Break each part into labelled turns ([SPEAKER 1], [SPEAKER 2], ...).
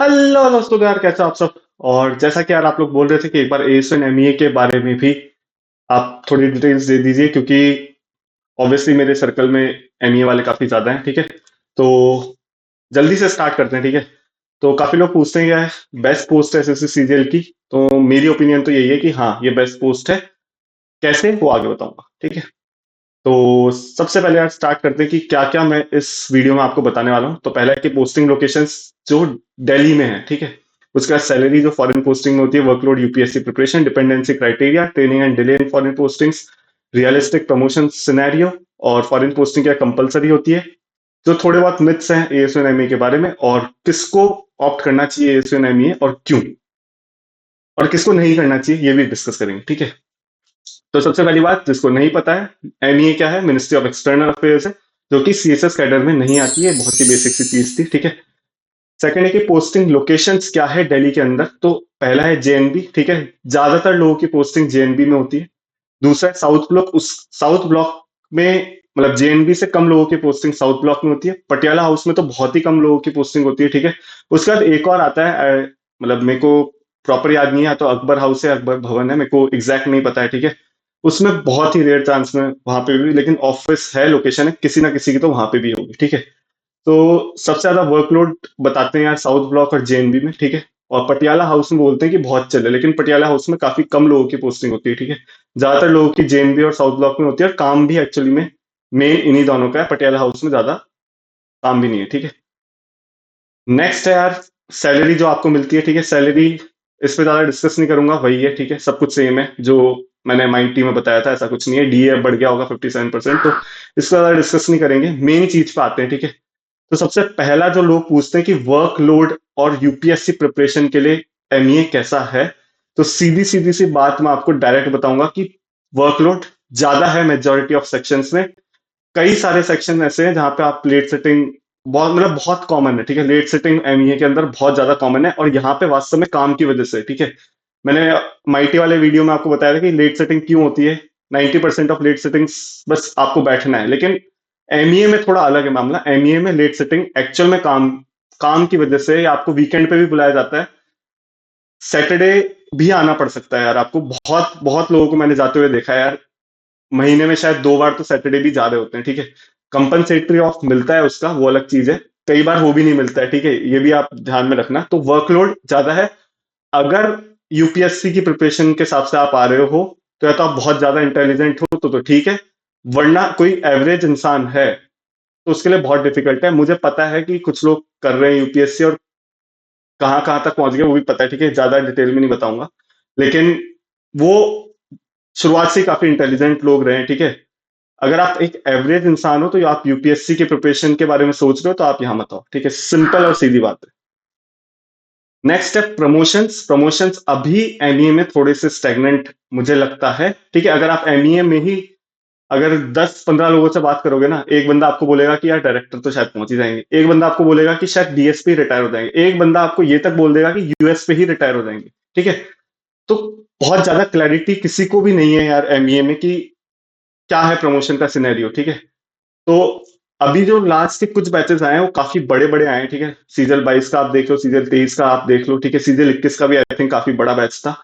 [SPEAKER 1] Hello दोस्तों यार, कैसे हो आप सब। और जैसा कि यार आप लोग बोल रहे थे कि एक बार एएस एंड एमईए के बारे में भी आप थोड़ी डिटेल्स दे दीजिए, क्योंकि ऑब्वियसली मेरे सर्कल में एमईए वाले काफी ज्यादा हैं। ठीक है, तो जल्दी से स्टार्ट करते हैं। ठीक है, तो काफी लोग पूछते हैं क्या है बेस्ट पोस्ट है एसएससी सीजीएल की। तो मेरी ओपिनियन तो यही है कि हाँ, ये बेस्ट पोस्ट है। कैसे, वो आगे बताऊंगा। ठीक है, तो सबसे पहले यार स्टार्ट करते हैं कि क्या क्या मैं इस वीडियो में आपको बताने वाला हूँ। तो पहला है कि पोस्टिंग लोकेशंस जो दिल्ली में है। ठीक है, उसका सैलरी जो फॉरेन पोस्टिंग में होती है, workload, UPSC preparation, dependency criteria, training and delay in foreign postings, realistic promotion scenario, और फॉरेन पोस्टिंग क्या कंपलसरी होती है। जो थोड़े बहुत मिथ्स हैं एएसयूएनएमईए के बारे में, और किसको ऑप्ट करना चाहिए एएसयूएनएमईए और क्यों, और किसको नहीं करना चाहिए, ये भी डिस्कस करेंगे। ठीक है, तो सबसे पहली बात जिसको नहीं पता है, एमईए क्या है, मिनिस्ट्री ऑफ एक्सटर्नल अफेयर्स है, जो कि सीएसएस कैडर में नहीं आती है। बहुत ही बेसिक सी चीज थी। ठीक है, सेकंड है कि पोस्टिंग लोकेशंस क्या है दिल्ली के अंदर। तो पहला है जेएनबी। ठीक है, ज्यादातर लोगों की पोस्टिंग जेएनबी में होती है। दूसरा है साउथ ब्लॉक। उस साउथ ब्लॉक में मतलब जेएनबी से कम लोगों की पोस्टिंग साउथ ब्लॉक में होती है। पटियाला हाउस में तो बहुत ही कम लोगों की पोस्टिंग होती है। ठीक है, उसके बाद एक और आता है, मतलब मेरे को प्रॉपर याद नहीं है, तो अकबर हाउस है, अकबर भवन है, मेरे को एग्जैक्ट नहीं पता है। ठीक है, उसमें बहुत ही रेयर चांस में वहां पे भी, लेकिन ऑफिस है, लोकेशन है, किसी ना किसी की तो वहां पे भी होगी। ठीक है, तो सबसे ज्यादा वर्कलोड बताते हैं यार साउथ ब्लॉक और जेएनबी में। ठीक है, और पटियाला हाउस में बोलते हैं कि बहुत चले, लेकिन पटियाला हाउस में काफी कम लोगों की पोस्टिंग होती है। ठीक है, ज्यादातर लोगों की जेएनबी और साउथ ब्लॉक में होती है, और काम भी एक्चुअली में मेन इन्हीं दोनों का है। पटियाला हाउस में ज्यादा काम भी नहीं है। ठीक है, नेक्स्ट है यार सैलरी जो आपको मिलती है। ठीक है, सैलरी इस पे ज्यादा डिस्कस नहीं करूंगा, वही है। ठीक है, सब कुछ सेम है जो मैंने माइंड टी में बताया था, ऐसा कुछ नहीं है। डीए बढ़ गया होगा 57%, तो इसको ज्यादा डिस्कस नहीं करेंगे, मेन चीज पे आते हैं। ठीक है, तो सबसे पहला जो लोग पूछते हैं कि वर्कलोड और यूपीएससी प्रिपरेशन के लिए एमईए कैसा है, तो सीधी सीधी सी बात मैं आपको डायरेक्ट बताऊंगा कि वर्कलोड ज्यादा है मेजोरिटी ऑफ सेक्शंस में। कई सारे सेक्शन ऐसे हैं जहां पे आप लेट सेटिंग बहुत, मतलब बहुत कॉमन है। ठीक है, लेट सेटिंग एमईए के अंदर बहुत ज्यादा कॉमन है, और यहाँ पे वास्तव में काम की वजह से। ठीक है, मैंने माइटी वाले वीडियो में आपको बताया था कि लेट सेटिंग क्यों होती है। 90% ऑफ लेट सेटिंग्स बस आपको बैठना है, लेकिन एमईए में थोड़ा अलग है मामला। एमईए में लेट सेटिंग एक्चुअल में काम काम की वजह से, या आपको वीकेंड पे भी बुलाया जाता है, सैटरडे भी आना पड़ सकता है यार आपको। बहुत बहुत लोगों को मैंने जाते हुए देखा है यार, महीने में शायद 2 बार तो सैटरडे भी जा रहे होते हैं। ठीक है, कंपनसेटरी ऑफ मिलता है उसका, वो अलग चीज है। कई बार वो भी नहीं मिलता है। ठीक है, ये भी आप ध्यान में रखना। तो वर्कलोड ज्यादा है। अगर यूपीएससी की प्रिपरेशन के हिसाब से आप आ रहे हो, तो या तो आप बहुत ज्यादा इंटेलिजेंट हो तो ठीक है, वरना कोई एवरेज इंसान है तो उसके लिए बहुत डिफिकल्ट है। मुझे पता है कि कुछ लोग कर रहे हैं यूपीएससी और कहाँ कहाँ तक पहुंच गए, वो भी पता है। ठीक है, ज्यादा डिटेल में नहीं बताऊंगा, लेकिन वो शुरुआत से ही काफी इंटेलिजेंट लोग रहे हैं। ठीक है, अगर आप एक एवरेज इंसान हो तो आप यूपीएससी के प्रिपरेशन के बारे में सोच रहे हो, तो आप यहां मत आओ। ठीक है, सिंपल और सीधी बात है। नेक्स्ट है प्रमोशंस। प्रमोशंस अभी एमईए में थोड़े से स्टेगनेंट मुझे लगता है। ठीक है, अगर आप एमईए में ही अगर 10-15 लोगों से बात करोगे ना, एक बंदा आपको बोलेगा कि यार डायरेक्टर तो शायद पहुंच ही जाएंगे, एक बंदा आपको बोलेगा कि शायद डीएसपी रिटायर हो जाएंगे, एक बंदा आपको ये तक बोल देगा कि यूएस पे ही रिटायर हो जाएंगे। ठीक है, तो बहुत ज्यादा क्लैरिटी किसी को भी नहीं है यार एमईए में कि क्या है प्रमोशन का सिनेरियो। ठीक है, तो अभी जो लास्ट के कुछ बैचेस आए हैं वो काफी बड़े बड़े आए हैं। ठीक है, सीजल 22 का आप देख लो, सीजल 23 का आप देख लो। ठीक है, सीजल 21 का भी आई थिंक काफी बड़ा बैच था।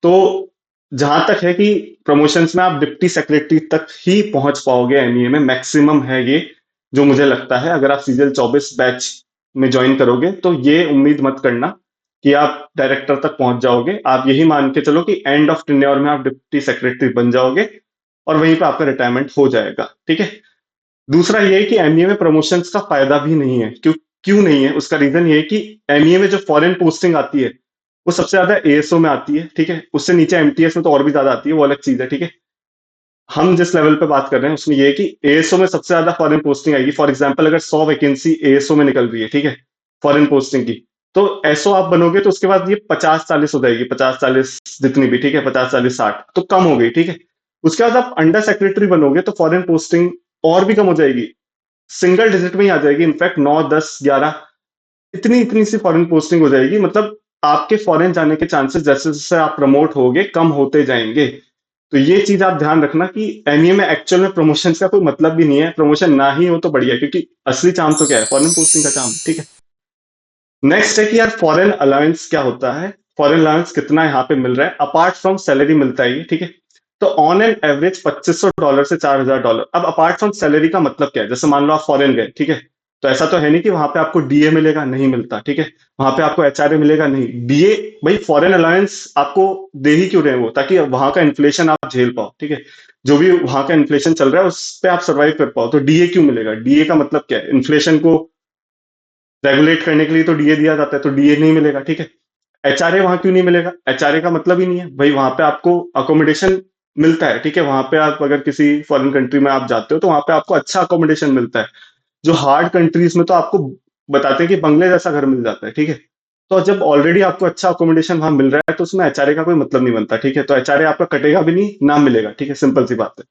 [SPEAKER 1] तो जहां तक है कि प्रमोशंस में आप डिप्टी सेक्रेटरी तक ही पहुंच पाओगे एमईए में, मैक्सिमम है ये, जो मुझे लगता है। अगर आप सीजल 24 बैच में ज्वाइन करोगे तो ये उम्मीद मत करना कि आप डायरेक्टर तक पहुंच जाओगे। आप यही मान के चलो कि एंड ऑफ टेन्योर में आप डिप्टी सेक्रेटरी बन जाओगे, और वहीं पे आपका रिटायरमेंट हो जाएगा। ठीक है, दूसरा ये है कि एमईए में प्रमोशंस का फायदा भी नहीं है। क्यों क्यों नहीं है, उसका रीजन ये है कि एमईए में जो फॉरेन पोस्टिंग आती है वो सबसे ज्यादा एएसओ में आती है। ठीक है, उससे नीचे एमटीएस में तो और भी ज्यादा आती है, वो अलग चीज है। ठीक है, हम जिस लेवल पे बात कर रहे हैं उसमें ये है कि एएसओ में सबसे ज्यादा फॉरेन पोस्टिंग आएगी। फॉर एग्जाम्पल अगर 100 वैकेंसी एएसओ में निकल रही है, ठीक है, फॉरेन पोस्टिंग की, तो एसओ आप बनोगे तो उसके बाद ये 50-40 हो जाएगी, 50-40 जितनी भी। ठीक है, 50-40-60 तो कम हो गई। ठीक है, उसके बाद आप अंडर सेक्रेटरी बनोगे तो फॉरेन पोस्टिंग और भी कम हो जाएगी, सिंगल डिजिट में ही आ जाएगी। इनफैक्ट 9, 10, 11 इतनी इतनी सी फॉरेन पोस्टिंग हो जाएगी। मतलब आपके फॉरेन जाने के चांसेस जैसे जैसे आप प्रमोट होगे कम होते जाएंगे। तो ये चीज आप ध्यान रखना कि एमईए में एक्चुअल में प्रमोशन का कोई मतलब भी नहीं है। प्रमोशन ना ही हो तो बढ़िया, क्योंकि असली चाम तो क्या है, फॉरेन पोस्टिंग का चाम। ठीक है, नेक्स्ट है कि यार फॉरेन अलाउंस क्या होता है, फॉरेन अलाउंस कितना यहाँ पे मिल रहा है अपार्ट फ्रॉम सैलरी मिलता है ये, ठीक है। तो ऑन एन एवरेज $2500 से $4000। अब अपार्ट फ्रॉम सैलरी का मतलब क्या है, जैसे मान लो आप फॉरेन गए, ठीक है। तो ऐसा तो है नहीं कि वहां पे आपको डीए मिलेगा, नहीं मिलता, ठीक है। वहां पे आपको एचआरए मिलेगा, नहीं डीए। भाई फॉरेन अलाउंस आपको दे ही क्यों रहे हैं वो, ताकि वहां का इन्फ्लेशन आप झेल पाओ, ठीक है। जो भी वहां का इन्फ्लेशन चल रहा है उस पे आप सर्वाइव कर पाओ, तो डीए क्यों मिलेगा, डीए का मतलब क्या है, इन्फ्लेशन को रेगुलेट करने के लिए तो डीए दिया जाता है, तो डीए नहीं मिलेगा, ठीक है। एचआरए वहां क्यों नहीं मिलेगा, एचआरए का मतलब ही नहीं है भाई, वहां पे आपको अकोमोडेशन मिलता है, ठीक है। वहां पे आप अगर किसी फॉरेन कंट्री में आप जाते हो तो वहां पे आपको अच्छा अकोमोडेशन मिलता है। जो हार्ड कंट्रीज में तो आपको बताते हैं कि बंगले जैसा घर मिल जाता है, ठीक है। तो जब ऑलरेडी आपको अच्छा अकोमोडेशन वहां मिल रहा है तो उसमें एचआरए का कोई मतलब नहीं बनता, ठीक है। तो एचआरए आपका कटेगा भी नहीं, ना मिलेगा, ठीक है, सिंपल सी बात है।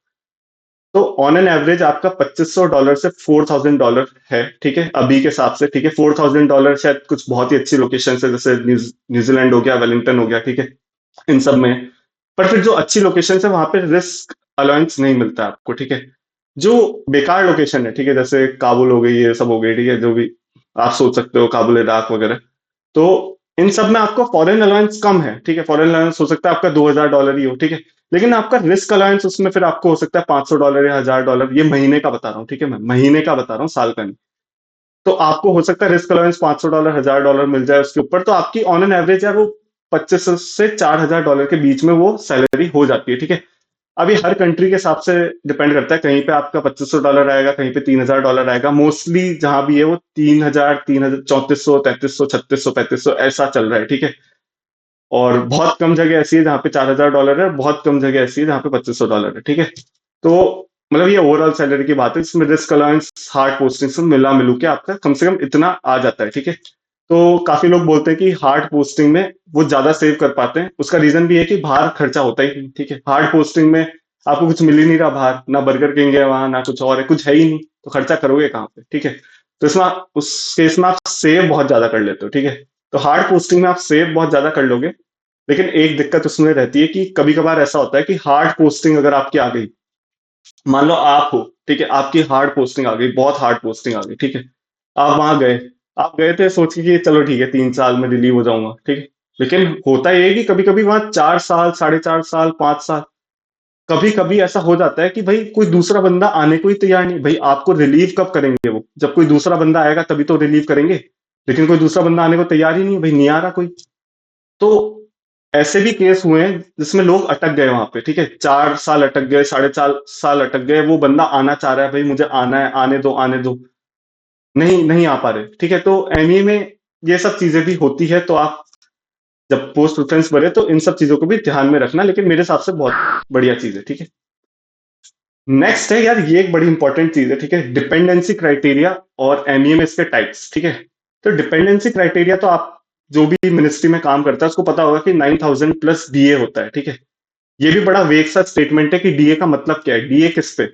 [SPEAKER 1] तो ऑन एन एवरेज आपका $2500 से $4000 है, ठीक है, अभी के हिसाब से, ठीक है। $4000 शायद कुछ बहुत ही अच्छी लोकेशन है, जैसे न्यूजीलैंड हो गया, वेलिंगटन हो गया, ठीक है, इन सब में। पर फिर जो अच्छी लोकेशन है वहां पे रिस्क अलाउंस नहीं मिलता आपको, ठीक है। जो बेकार लोकेशन है, ठीक है, जैसे काबुल हो गई, ये सब हो गई, ठीक है, जो भी आप सोच सकते हो, काबुल, इराक वगैरह। तो इन सब में आपको फॉरेन अलाउंस कम है, ठीक है। फॉरेन अलाउंस हो सकता है आपका $2000 ही हो, ठीक है। लेकिन आपका रिस्क अलाउंस उसमें फिर आपको हो सकता है $500 या $1000, ये महीने का बता रहा हूँ, ठीक है, मैं महीने का बता रहा हूँ, साल का नहीं। तो आपको हो सकता है रिस्क अलाउंस $500 $1000 मिल जाए उसके ऊपर, तो आपकी ऑन एन एवरेज यार वो 2500 से $4000 के बीच में वो सैलरी हो जाती है, ठीक है। अभी हर कंट्री के हिसाब से डिपेंड करता है, कहीं पे आपका $2500 आएगा, कहीं पे $3000 आएगा, मोस्टली जहां भी है वो 3000, 3000, 3400, 3300, 3600, 3500 ऐसा चल रहा है, ठीक है। और बहुत कम जगह ऐसी है जहां पे $4000 है, बहुत कम जगह ऐसी है जहां पे $2500 है, ठीक है। तो मतलब ये ओवरऑल सैलरी की बात है, इसमें रिस्क अलाउंस हार्ड पोस्टिंग से मिला मिलू के आपका कम से कम इतना आ जाता है, ठीक है। तो काफी लोग बोलते हैं कि हार्ड पोस्टिंग में वो ज्यादा सेव कर पाते हैं, उसका रीजन भी है कि बाहर खर्चा होता ही नहीं, ठीक है। हार्ड पोस्टिंग में आपको कुछ मिल ही नहीं रहा बाहर, ना बर्गर किंग है वहां, ना कुछ और है, कुछ है ही नहीं, तो खर्चा करोगे कहाँ पे, ठीक है। तो इसमें उस केस में आप सेव बहुत ज्यादा कर लेते हो, ठीक है। तो हार्ड पोस्टिंग में आप सेव बहुत ज्यादा कर लोगे, लेकिन एक दिक्कत उसमें रहती है कि कभी कभार ऐसा होता है कि हार्ड पोस्टिंग अगर आपकी आ गई, मान लो आप हो, ठीक है, आपकी हार्ड पोस्टिंग आ गई, बहुत हार्ड पोस्टिंग आ गई, ठीक है। आप वहां गए, आप गए थे सोच के कि चलो ठीक है 3 साल में रिलीव हो जाऊंगा, ठीक है। लेकिन होता यह है कि कभी कभी वहां 4 साल, 4.5 साल, 5 साल, कभी कभी ऐसा हो जाता है कि भाई कोई दूसरा बंदा आने को ही तैयार नहीं। भाई आपको रिलीव कब करेंगे वो, जब कोई दूसरा बंदा आएगा तभी तो रिलीव करेंगे। लेकिन कोई दूसरा बंदा आने को तैयार ही नहीं है, भाई नहीं आ रहा कोई। तो ऐसे भी केस हुए हैं जिसमें लोग अटक गए वहां पे, ठीक है, 4 साल अटक गए, 4.5 साल अटक गए, वो बंदा आना चाह रहा है, भाई मुझे आना है, आने दो, आने दो, नहीं नहीं आ पा रहे, ठीक है। तो एमईए में ये सब चीजें भी होती है, तो आप जब पोस्ट प्रेफरेंस भरे तो इन सब चीजों को भी ध्यान में रखना, लेकिन मेरे हिसाब से बहुत बढ़िया चीज है, ठीक है। नेक्स्ट है यार, ये एक बड़ी इंपॉर्टेंट चीज है, ठीक है, डिपेंडेंसी क्राइटेरिया और एमईए में इसके टाइप्स, ठीक है। तो डिपेंडेंसी क्राइटेरिया तो आप जो भी मिनिस्ट्री में काम करता है उसको पता होगा कि 9000 प्लस डीए होता है, ठीक है। ये भी बड़ा वेग सा स्टेटमेंट है कि डीए का मतलब क्या है, डीए किस पे।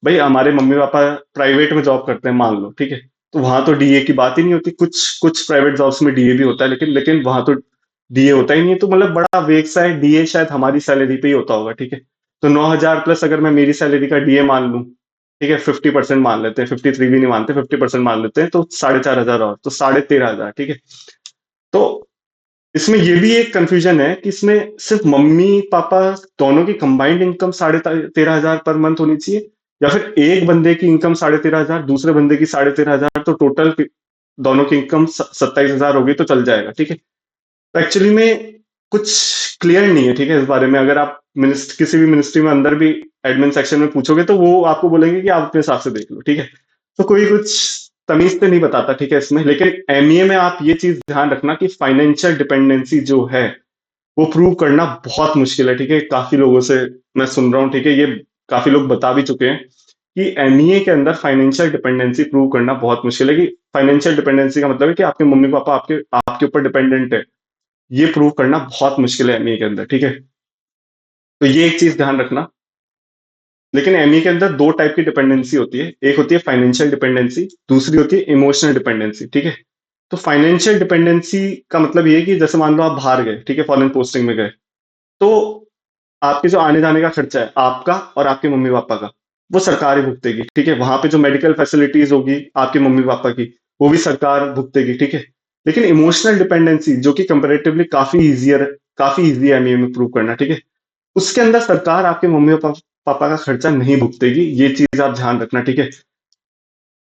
[SPEAKER 1] भाई हमारे मम्मी पापा प्राइवेट में जॉब करते हैं मान लो, ठीक है, तो वहां तो डीए की बात ही नहीं होती, कुछ कुछ प्राइवेट जॉब्स में डीए भी होता है, लेकिन लेकिन वहां तो डीए होता ही नहीं है, तो मतलब बड़ा वेग सा है, डीए शायद हमारी सैलरी पे ही होता होगा, ठीक है। तो 9000 प्लस अगर मैं मेरी सैलरी का डीए मान लूं, ठीक है, 50% मान लेते हैं, 53 भी नहीं मानते, 50% मान लेते हैं, तो 4500 और तो 13,500, ठीक है। तो इसमें ये भी एक कंफ्यूजन है कि इसमें सिर्फ मम्मी पापा दोनों की कंबाइंड इनकम 13,500 पर मंथ होनी चाहिए, या फिर एक बंदे की इनकम 13,500, दूसरे बंदे की 13,500, तो टोटल दोनों की इनकम 27,000 होगी तो चल जाएगा, ठीक है। तो एक्चुअली में कुछ क्लियर नहीं है, ठीक है, इस बारे में। अगर आप किसी भी मिनिस्ट्री में अंदर भी एडमिन सेक्शन में पूछोगे तो वो आपको बोलेंगे कि आप अपने हिसाब से देख लो, ठीक है। तो कोई कुछ तमीज से नहीं बताता, ठीक है, इसमें। लेकिन एमईए में आप ये चीज ध्यान रखना कि फाइनेंशियल डिपेंडेंसी जो है वो प्रूव करना बहुत मुश्किल है, ठीक है। काफी लोगों से मैं सुन रहा हूँ, ठीक है, ये काफी लोग बता भी चुके हैं कि एमईए के अंदर फाइनेंशियल डिपेंडेंसी प्रूव करना बहुत मुश्किल है। कि फाइनेंशियल डिपेंडेंसी का मतलब है कि आपके मम्मी पापा आपके आपके ऊपर डिपेंडेंट है, ये प्रूव करना बहुत मुश्किल है एमईए के अंदर, ठीक है। तो ये एक चीज ध्यान रखना। लेकिन एमईए के अंदर दो टाइप की डिपेंडेंसी होती है, एक होती है फाइनेंशियल डिपेंडेंसी, दूसरी होती है इमोशनल डिपेंडेंसी, ठीक है। तो फाइनेंशियल डिपेंडेंसी का मतलब ये है कि जैसे मान लो आप बाहर गए, ठीक है, फॉरेन पोस्टिंग में गए, तो आपके जो आने जाने का खर्चा है आपका और आपके मम्मी पापा का, वो सरकार ही भुगतेगी, ठीक है। वहां पे जो मेडिकल फैसिलिटीज होगी आपके मम्मी पापा की, वो भी सरकार भुगतेगी, ठीक है। लेकिन इमोशनल डिपेंडेंसी जो कि कंपैरेटिवली काफ़ी ईज़ी है एमईए में प्रूव करना, ठीक है? उसके अंदर सरकार आपके मम्मी-पापा का खर्चा नहीं भुगतेगी, ये चीज़ आप ध्यान रखना, ठीक है?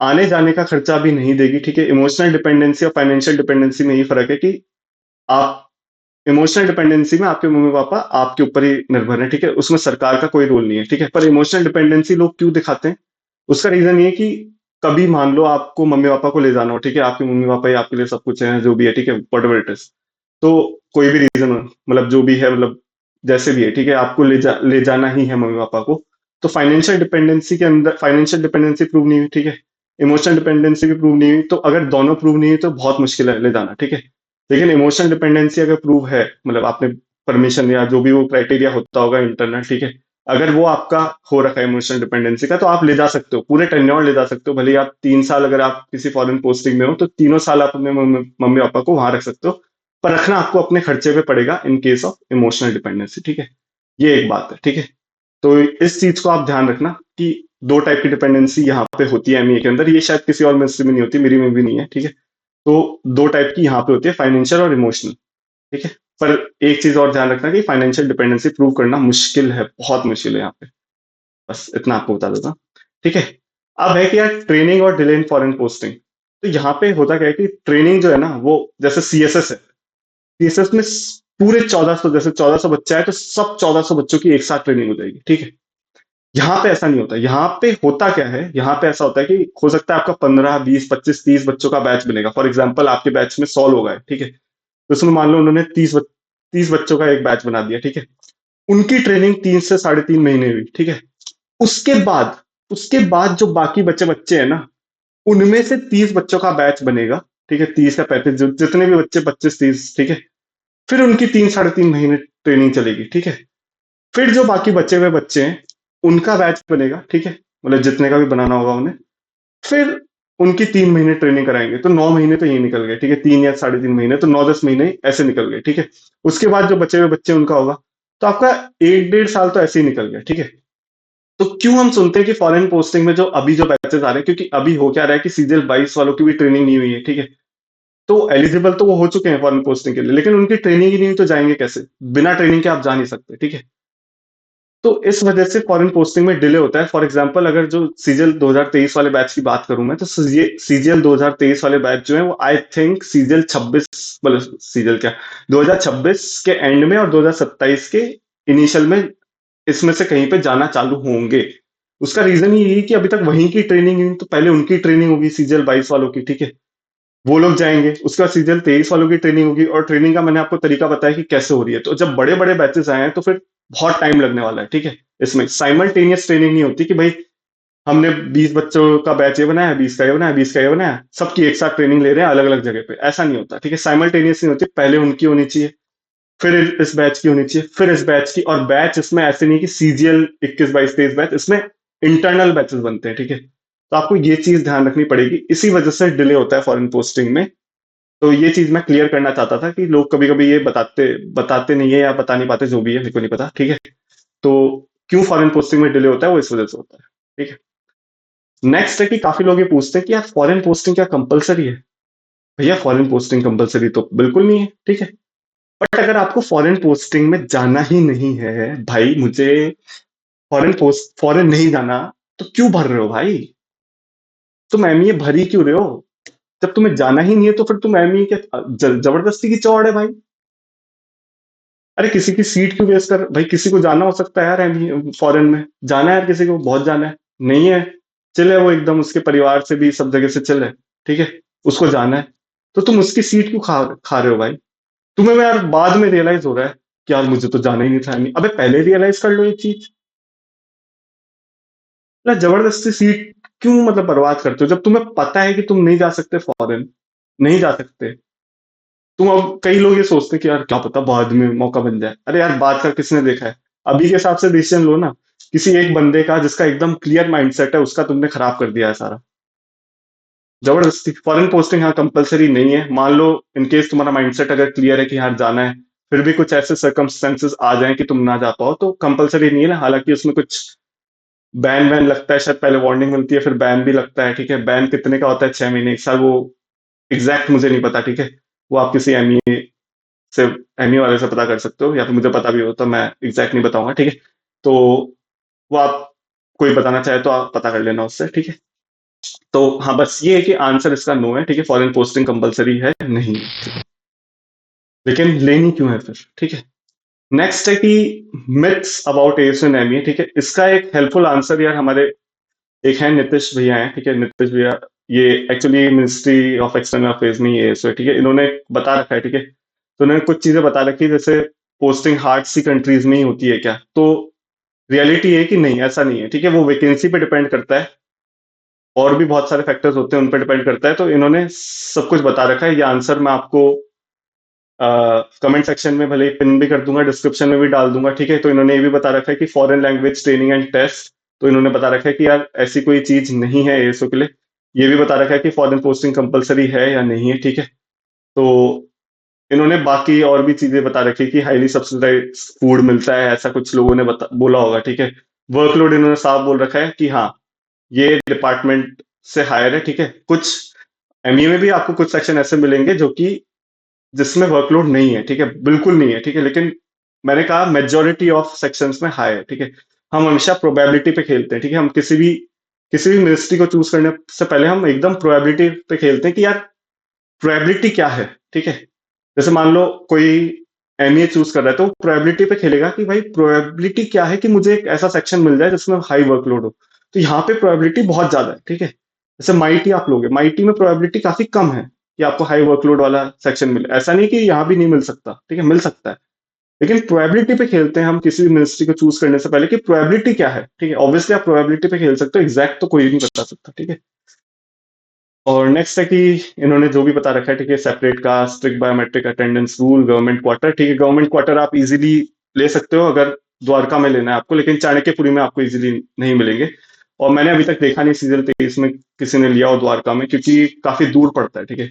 [SPEAKER 1] आने-जाने का खर्चा भी नहीं देगी, ठीक है? इमोशनल डिपेंडेंसी और फाइनेंशियल डिपेंडेंसी में ये फ़र्क है कि आप इमोशनल डिपेंडेंसी में आपके मम्मी-पापा आपके ऊपर ही निर्भर हैं, ठीक है? उसमें सरकार का कोई रोल नहीं है, ठीक है? पर इमोशनल डिपेंडेंसी लोग क्यों दिखाते हैं? उसका रीज़न ये है कि कभी मान लो आपको मम्मी-पापा को ले जाना हो, ठीक है? आपके मम्मी-पापा ही आपके लिए सब कुछ हैं, जो भी है, ठीक है? Whatever it is. तो कोई भी रीज़न हो, मतलब जो भी है, मतलब जैसे भी है, ठीक है? आपको ले जाना ही है मम्मी-पापा को, तो फाइनेंशियल डिपेंडेंसी प्रूव नहीं हुई, ठीक है? इमोशनल डिपेंडेंसी भी प्रूव नहीं हुई, तो अगर दोनों प्रूव नहीं हुई तो बहुत मुश्किल है ले जाना, ठीक है? लेकिन इमोशनल डिपेंडेंसी अगर प्रूव है, मतलब आपने परमिशन या जो भी वो क्राइटेरिया होता होगा इंटरनल, ठीक है? अगर वो आपका हो रखा है इमोशनल डिपेंडेंसी का, तो आप ले जा सकते हो, पूरे टेन्योर ले जा सकते हो। भले ही आप 3 साल अगर आप किसी फॉरेन पोस्टिंग में हो, तो तीनों साल आप अपने मम्मी पापा को वहां रख सकते हो, पर रखना आपको अपने खर्चे पे पड़ेगा in case of emotional dependency, ठीक है? ये एक बात है, ठीक है? तो इस चीज को आप ध्यान रखना कि दो टाइप की डिपेंडेंसी यहाँ पे होती है एमईए के अंदर। ये शायद किसी और मिनिस्ट्री में नहीं होती, मेरी में भी नहीं है, ठीक है? तो दो टाइप की यहाँ पे होती है, फाइनेंशियल और इमोशनल, ठीक है? पर एक चीज और ध्यान रखना कि फाइनेंशियल डिपेंडेंसी प्रूव करना मुश्किल है, बहुत मुश्किल है यहाँ पे। बस इतना आपको बता देता हूँ, ठीक है? अब है कि यार ट्रेनिंग और डिले इन फॉरेन पोस्टिंग। तो यहाँ पे होता क्या है कि ट्रेनिंग जो है ना, वो जैसे सीएसएस है, सीएसएस में पूरे 1400, जैसे 1400 बच्चा है तो सब 1400 बच्चों की एक साथ ट्रेनिंग हो जाएगी, ठीक है? यहाँ पे ऐसा नहीं होता। यहाँ पे होता क्या है, यहाँ पे ऐसा होता है कि हो सकता है आपका 15, 20, 25, 30 बच्चों का बैच बनेगा। फॉर एग्जाम्पल आपके बैच में 100 लोग आए, ठीक है? तो उसमें मान लो उन्होंने 30 बच्चों का एक बैच बना दिया, ठीक है? उनकी ट्रेनिंग 3 से 3.5 महीने हुई, ठीक है? उसके बाद उसके बाद जो बाकी बच्चे बच्चे हैं ना, उनमें से 30 बच्चों का बैच बनेगा, ठीक है? 30 या 35, जितने भी बच्चे, 25, 30, ठीक है? फिर उनकी 3 से 3.5 महीने ट्रेनिंग चलेगी, ठीक है? फिर जो बाकी बचे हुए बच्चे हैं, उनका बैच बनेगा, ठीक है? मतलब जितने का भी बनाना होगा उन्हें। फिर उनकी 3 महीने ट्रेनिंग कराएंगे, तो 9 महीने तो ये निकल गए, ठीक है? 3 या 3.5 महीने, तो 9-10 महीने ऐसे निकल गए, ठीक है? उसके बाद जो बचे हुए बच्चे उनका होगा, तो आपका 1-1.5 साल तो ऐसे ही निकल गया, ठीक है? तो क्यों हम सुनते हैं कि फॉरेन पोस्टिंग में जो अभी जो बैचेस आ रहे हैं, क्योंकि अभी हो क्या रहा है कि सीजीएल 22 वालों की भी ट्रेनिंग नहीं हुई है, ठीक है? तो एलिजिबल तो वो हो चुके हैं फॉरेन पोस्टिंग के लिए, लेकिन उनकी ट्रेनिंग ही नहीं हुई, तो जाएंगे कैसे? बिना ट्रेनिंग के आप जा नहीं सकते, ठीक है? तो इस वजह से फॉरेन पोस्टिंग में डिले होता है। फॉर एग्जांपल अगर जो सीजीएल 2023 वाले बैच की बात करूं मैं, तो सीजीएल 2023 वाले बैच जो है वो आई थिंक सीजीएल 26, मतलब सीजीएल क्या, 2026 के एंड में और 2027 के इनिशियल में इसमें से कहीं पे जाना चालू होंगे। उसका रीजन ये है कि अभी तक वहीं की ट्रेनिंग हुई, तो पहले उनकी ट्रेनिंग होगी सीजीएल 22 वालों की, ठीक है? वो लोग जाएंगे, उसके बाद सीजीएल 23 वालों की ट्रेनिंग होगी, और ट्रेनिंग का मैंने आपको तरीका बताया कि कैसे हो रही है। तो जब बड़े बड़े बैचेस आए हैं तो फिर बहुत टाइम लगने वाला है, ठीक है? इसमें साइमल्टेनियस ट्रेनिंग नहीं होती कि भाई हमने 20 बच्चों का बैच ये बनाया, 20 का ये बनाया, 20 का ये बनाया, सबकी एक साथ ट्रेनिंग ले रहे हैं अलग अलग जगह पे, ऐसा नहीं होता, ठीक है? साइमल्टेनियस नहीं होती, पहले उनकी होनी चाहिए, फिर इस बैच की होनी चाहिए, फिर इस बैच की। और बैच इसमें ऐसे नहीं कि सीजीएल 21, 22, 23 बैच, इसमें इंटरनल बैचेस बनते हैं, ठीक है? तो आपको ये चीज ध्यान रखनी पड़ेगी, इसी वजह से डिले होता है फॉरेन पोस्टिंग में। तो ये चीज मैं क्लियर करना चाहता था कि लोग कभी कभी ये बताते बताते नहीं है या बता नहीं पाते, जो भी है मेरे को नहीं पता, ठीक है? तो क्यों फॉरेन पोस्टिंग में डिले होता है, वो इस वजह से होता है, ठीक है? नेक्स्ट है कि काफी लोग ये पूछते हैं कि यार फॉरेन पोस्टिंग क्या कंपलसरी है? भैया फॉरेन पोस्टिंग कंपलसरी तो बिल्कुल नहीं है, ठीक है? बट अगर आपको फॉरेन पोस्टिंग में जाना ही नहीं है, भाई मुझे फॉरेन नहीं जाना, तो क्यों भर रहे हो भाई? तुम एमईए भर ही क्यों रहे हो? जब तुम्हें जाना ही नहीं है तो फिर तुम एमईए के जबरदस्ती की चौड़ है भाई। अरे किसी की सीट क्यों वेस्ट कर, भाई किसी को जाना हो सकता है यार एमईए फॉरेन में, जाना है यार, किसी को बहुत जाना है, नहीं है, चिल है वो एकदम, उसके परिवार से भी सब जगह से चिल है, ठीक है? उसको जाना है, तो तुम उसकी सीट क्यों खा रहे हो भाई? तुम्हें यार बाद में रियलाइज हो रहा है कि यार मुझे तो जाना ही नहीं था, नहीं, अबे पहले रियलाइज कर लो ये चीज। मतलब जबरदस्ती सीट क्यों मतलब बर्बाद करते हो, जब तुम्हें पता है कि तुम नहीं जा सकते फॉरेन, नहीं जा सकते। तुम, अब कई लोग ये सोचते हैं कि यार क्या पता बाद में मौका बन जाए। अरे यार बाद का किसने देखा है? अभी के हिसाब से डिसीजन लो ना। किसी एक बंदे का जिसका एकदम क्लियर माइंडसेट है, उसका तुमने खराब कर दिया है सारा, जबरदस्ती। फॉरेन पोस्टिंग हाँ कंपलसरी नहीं है, मान लो इनकेस तुम्हारा माइंडसेट अगर क्लियर है कि यार जाना है, फिर भी कुछ ऐसे सर्कमस्टेंसेस आ जाए कि तुम ना जा पाओ, तो कंपलसरी नहीं है ना। हालांकि उसमें कुछ बैन वैन लगता है, शायद पहले वार्निंग मिलती है, फिर बैन भी लगता है, ठीक है? बैन कितने का होता है, 6 महीने, 1 साल, वो एग्जैक्ट मुझे नहीं पता, ठीक है? वो आप किसी एमईए से एमईए वाले से पता कर सकते हो, या फिर मुझे पता भी हो तो मैं एग्जैक्ट नहीं बताऊंगा, ठीक है। तो वो आप कोई बताना चाहे तो आप पता कर लेना उससे, ठीक है। तो हाँ, बस ये है कि आंसर इसका नो है, ठीक है। फॉरेन पोस्टिंग कंपलसरी है नहीं है, ठीक है। लेकिन लेनी क्यों है फिर, ठीक है। नेक्स्ट है कि myths about ASU and MEA, ठीक है। इसका एक हेल्पफुल आंसर यार हमारे एक है नीतीश भैया हैं, ठीक है। नीतीश भैया ये actually ministry of external affairs में ये है, ठीक है। इन्होंने बता रखा है, ठीक है। तो उन्होंने कुछ चीजें बता रखी है, जैसे पोस्टिंग हार्ड सी कंट्रीज में ही होती है क्या, तो रियलिटी है कि नहीं, ऐसा नहीं है, ठीक है। वो वैकेंसी पे डिपेंड करता है, और भी बहुत सारे फैक्टर्स होते हैं, उन पर डिपेंड करता है। तो इन्होंने सब कुछ बता रखा है। ये आंसर मैं आपको कमेंट सेक्शन में भले ही पिन भी कर दूंगा, डिस्क्रिप्शन में भी डाल दूंगा, ठीक है। तो इन्होंने ये भी बता रखा है कि foreign language training and test, तो इन्होंने बता रखा है कि यार ऐसी कोई चीज नहीं है एएसओ के लिए। ये भी बता रखा है कि फॉरेन पोस्टिंग कंपलसरी है या नहीं है, ठीक है। तो इन्होंने बाकी और भी चीजें बता रखी है कि हाईली सब्सिडाइज फूड मिलता है, ऐसा कुछ लोगों ने बोला होगा, ठीक है। वर्कलोड इन्होंने साफ बोल रखा है कि हाँ, ये डिपार्टमेंट से हायर है, ठीक है। कुछ एमईए में भी आपको कुछ सेक्शन ऐसे मिलेंगे जो कि जिसमें वर्कलोड नहीं है, ठीक है, बिल्कुल नहीं है, ठीक है। लेकिन मैंने कहा मेजोरिटी ऑफ सेक्शंस में हाई है, ठीक है। हम हमेशा प्रोबेबिलिटी पे खेलते हैं, ठीक है। हम किसी भी मिनिस्ट्री को चूज करने से पहले हम एकदम प्रोबेबिलिटी पे खेलते हैं कि यार प्रोबेबिलिटी क्या है, ठीक है। जैसे मान लो कोई एमए चूज कर रहा है, तो प्रोबेबिलिटी पे खेलेगा कि भाई प्रोबेबिलिटी क्या है कि मुझे एक ऐसा सेक्शन मिल जाए जिसमें हाई वर्कलोड हो। तो यहाँ पे प्रोबेबिलिटी बहुत ज्यादा है, ठीक है। जैसे माईटी आप लोगे, माईटी में प्रोबेबिलिटी काफी कम है कि आपको हाई वर्कलोड वाला सेक्शन मिले। ऐसा नहीं कि यहाँ भी नहीं मिल सकता, ठीक है, मिल सकता है। लेकिन प्रोबेबिलिटी पे खेलते हैं हम किसी भी मिनिस्ट्री को चूज करने से पहले कि प्रोबेबिलिटी क्या है, ठीक है। ऑब्वियसली आप प्रोबेबिलिटी पे खेल सकते हो, एग्जैक्ट तो कोई नहीं बता सकता, ठीक है। और नेक्स्ट है कि इन्होंने जो भी बता रखा है, ठीक है, separate caste, strict biometric attendance rule, government quarter, ठीक है। गवर्नमेंट क्वार्टर आप इजीली ले सकते हो अगर द्वारका में लेना है आपको, लेकिन चाणक्यपुरी में आपको इजीली नहीं मिलेंगे। और मैंने अभी तक देखा नहीं सीजन 23 में किसी ने लिया हो द्वारका में, क्योंकि काफी दूर पड़ता है, ठीक है।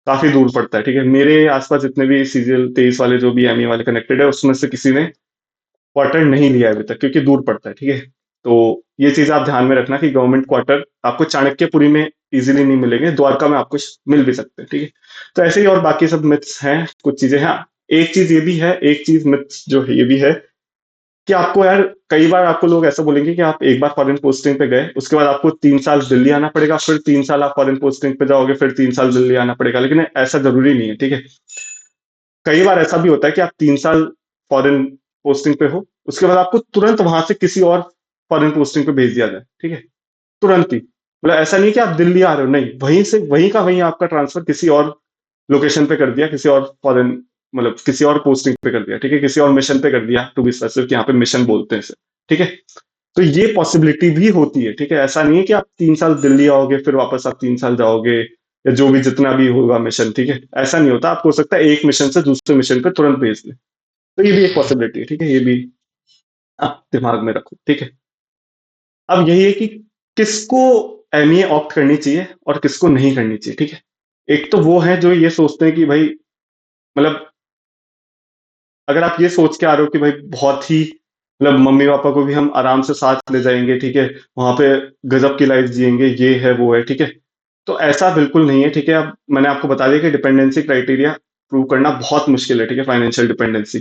[SPEAKER 1] काफी दूर पड़ता है, ठीक है। मेरे आसपास जितने भी सीजन 23 वाले जो भी एमई वाले कनेक्टेड है, उसमें से किसी ने क्वार्टर नहीं लिया है अभी तक, क्योंकि दूर पड़ता है, ठीक है। तो ये चीज आप ध्यान में रखना कि गवर्नमेंट क्वार्टर आपको चाणक्यपुरी में इजीली नहीं मिलेंगे, द्वारका में आपको मिल भी सकते हैं, ठीक है। तो ऐसे ही और बाकी सब मिथ्स हैं, कुछ चीजें। हाँ, एक चीज ये भी है, एक चीज मिथ्स जो है ये भी है कि आपको यार कई बार आपको लोग ऐसा बोलेंगे कि आप एक बार फॉरेन पोस्टिंग पे गए, उसके बाद आपको 3 साल दिल्ली आना पड़ेगा, फिर 3 साल आप फॉरेन पोस्टिंग पे जाओगे, फिर 3 साल दिल्ली आना पड़ेगा। लेकिन ऐसा जरूरी नहीं है, ठीक है। कई बार ऐसा भी होता है कि आप 3 साल फॉरेन पोस्टिंग पे हो, उसके बाद आपको तुरंत वहां से किसी और फॉरेन पोस्टिंग पे भेज दिया जाए, ठीक है, तुरंत ही। मतलब ऐसा नहीं कि आप दिल्ली आ रहे हो, नहीं, वहीं से वहीं का वहीं आपका ट्रांसफर किसी और लोकेशन पे कर दिया, किसी और फॉरेन, मतलब किसी और पोस्टिंग पे कर दिया, ठीक है, किसी और मिशन पे कर दिया, टू बी स्पेसिफिक, यहाँ पे मिशन बोलते हैं इसे, ठीक है। तो ये पॉसिबिलिटी भी होती है, ठीक है। ऐसा नहीं है कि आप 3 साल दिल्ली आओगे फिर वापस आप 3 साल जाओगे, या जो भी जितना भी होगा मिशन, ठीक है। ऐसा नहीं होता, आपको हो सकता है एक मिशन से दूसरे मिशन पे तुरंत भेज दे। तो ये भी एक पॉसिबिलिटी है, ठीक है। ये भी आप दिमाग में रखो, ठीक है। अब यही है कि किसको एमईए ऑप्ट करनी चाहिए और किसको नहीं करनी चाहिए, ठीक है। एक तो वो है जो ये सोचते हैं कि भाई, मतलब अगर आप ये सोच के आ रहे हो कि भाई बहुत ही, मतलब मम्मी पापा को भी हम आराम से साथ ले जाएंगे, ठीक है, वहां पे गजब की लाइफ जिएंगे, ये है वो है, ठीक है। तो ऐसा बिल्कुल नहीं है, ठीक है। अब मैंने आपको बता दिया कि डिपेंडेंसी क्राइटेरिया प्रूव करना बहुत मुश्किल है, ठीक है, फाइनेंशियल डिपेंडेंसी।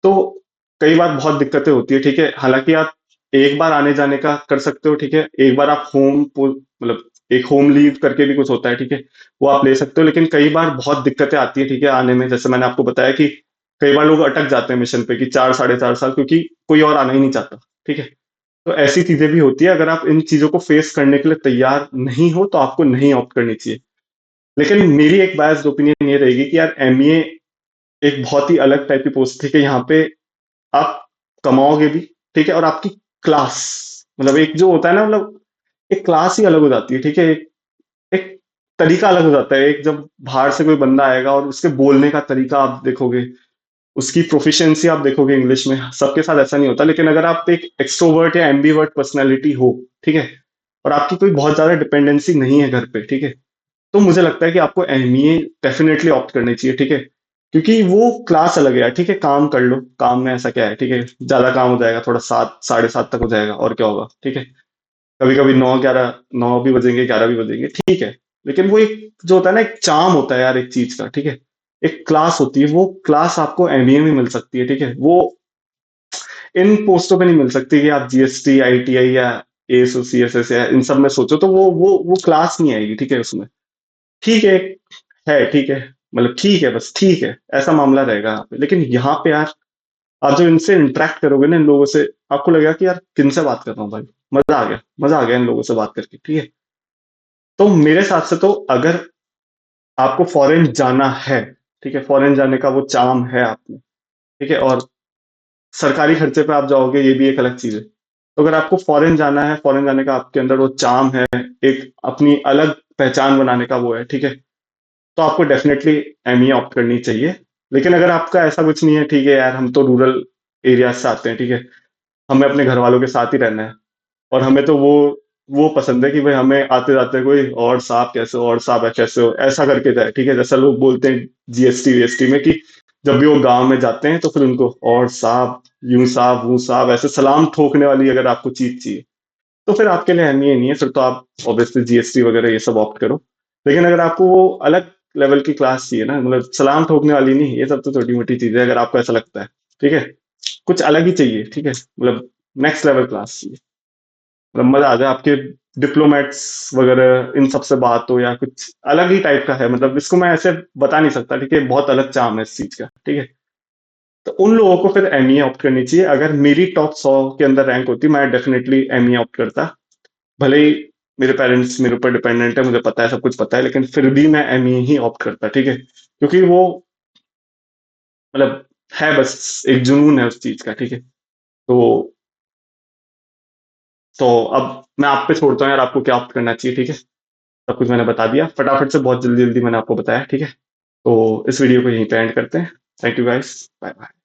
[SPEAKER 1] तो कई बार बहुत दिक्कतें होती है, ठीक है। हालांकि आप एक बार आने जाने का कर सकते हो, ठीक है। एक बार आप मतलब एक होम लीव करके भी कुछ होता है, ठीक है, वो आप ले सकते हो। लेकिन कई बार बहुत दिक्कतें आती है, ठीक है, आने में। जैसे मैंने आपको बताया कि कई बार लोग अटक जाते हैं मिशन पे कि 4 साढ़े 4 साल, क्योंकि कोई और आना ही नहीं चाहता, ठीक है। तो ऐसी चीजें भी होती है। अगर आप इन चीजों को फेस करने के लिए तैयार नहीं हो तो आपको नहीं ऑप्ट करनी चाहिए। लेकिन मेरी एक बायस्ड ओपिनियन ये रहेगी कि यार एमईए एक बहुत ही अलग टाइप की पोस्ट, ठीक है। यहाँ पे आप कमाओगे भी, ठीक है, और आपकी क्लास, मतलब एक जो होता है ना, मतलब एक क्लास ही अलग हो जाती है, ठीक है। एक तरीका अलग हो जाता है। एक जब बाहर से कोई बंदा आएगा और उसके बोलने का तरीका आप देखोगे, उसकी प्रोफिशिएंसी आप देखोगे इंग्लिश में, सबके साथ ऐसा नहीं होता। लेकिन अगर आप एक एक्सट्रोवर्ट या एम्बीवर्ट पर्सनैलिटी हो, ठीक है, और आपकी कोई बहुत ज्यादा डिपेंडेंसी नहीं है घर पे, ठीक है, तो मुझे लगता है कि आपको एमईए डेफिनेटली ऑप्ट करनी चाहिए, ठीक है। क्योंकि वो क्लास अलग है यार, ठीक है। काम कर लो, काम में ऐसा क्या है, ठीक है, ज्यादा काम हो जाएगा, थोड़ा 7 साढ़े 7 तक हो जाएगा, और क्या होगा, ठीक है। कभी कभी 9 11, 9 भी बजेंगे, 11 भी बजेंगे, ठीक है। लेकिन वो एक जो होता है ना, एक चाम होता है यार एक चीज का, ठीक है। एक क्लास होती है, वो क्लास आपको एमबीए में मिल सकती है, ठीक है? वो इन पोस्टों पे नहीं मिल सकती कि आप जीएसटी, आईटीआई या एएसओ, सीएसएस या इन सब में सोचो, तो वो क्लास नहीं आएगी, ठीक है? उसमें ठीक है, ठीक है, मतलब ठीक है, बस ठीक है, ऐसा मामला रहेगा यहाँ पे। लेकिन यहाँ पे यार, आप जब इनसे इंटरेक्ट करोगे ना इन लोगों से, आपको लगेगा कि यार किनसे बात कर रहा हूँ भाई, मजा आ गया इन लोगों से बात करके, ठीक है? तो मेरे साथ से तो अगर आपको फॉरेन जाना है, ठीक है, फॉरेन जाने का वो चाम है आप में, ठीक है, और सरकारी खर्चे पे आप जाओगे, ये भी एक अलग चीज है। तो अगर आपको फॉरेन जाना है, फॉरेन जाने का आपके अंदर वो चाम है, एक अपनी अलग पहचान बनाने का वो है, ठीक है, तो आपको डेफिनेटली एमईए ऑप्ट करनी चाहिए। लेकिन अगर आपका ऐसा कुछ नहीं है, ठीक है यार, हम तो रूरल एरिया से आते हैं, ठीक है, हमें अपने घर वालों के साथ ही रहना है, और हमें तो वो पसंद है कि भाई हमें आते जाते कोई और साहब कैसे हो, और साहब कैसे हो, ऐसा करके जाए, ठीक है, जैसा लोग बोलते हैं जीएसटी वीएसटी में कि जब भी वो गांव में जाते हैं तो फिर उनको और साहब, यूं साहब, वो साहब, ऐसे सलाम ठोकने वाली अगर आपको चीज चाहिए, तो फिर आपके लिए एमईए नहीं है, फिर तो आप ऑब्वियसली जीएसटी वगैरह ये सब ऑप्ट करो। लेकिन अगर आपको वो अलग लेवल की क्लास चाहिए ना, मतलब सलाम ठोकने वाली नहीं, ये सब तो छोटी मोटी चीजें है, अगर आपको ऐसा लगता है, ठीक है, कुछ अलग ही चाहिए, ठीक है, मतलब नेक्स्ट लेवल क्लास चाहिए, मतलब मजा आ जाए आपके डिप्लोमेट्स वगैरह इन सब से बात हो, या कुछ अलग ही टाइप का है, मतलब इसको मैं ऐसे बता नहीं सकता, ठीक है, बहुत अलग चाम है इस चीज का, ठीक है। तो उन लोगों को फिर एमईए ऑप्ट करनी चाहिए। अगर मेरी टॉप 100 के अंदर रैंक होती, मैं डेफिनेटली एमईए ऑप्ट करता, भले ही मेरे पेरेंट्स मेरे ऊपर डिपेंडेंट है, मुझे पता है, सब कुछ पता है, लेकिन फिर भी मैं एमईए ही ऑप्ट करता, ठीक है, क्योंकि वो मतलब है, बस एक जुनून है उस चीज का, ठीक है। तो तो अब मैं आप पे छोड़ता हूँ यार, आपको क्या ऑप्ट करना चाहिए, ठीक है। सब कुछ मैंने बता दिया फटाफट से, बहुत जल्दी जल्दी मैंने आपको बताया, ठीक है। तो इस वीडियो को यहीं पे एंड करते हैं। Thank you guys, bye bye.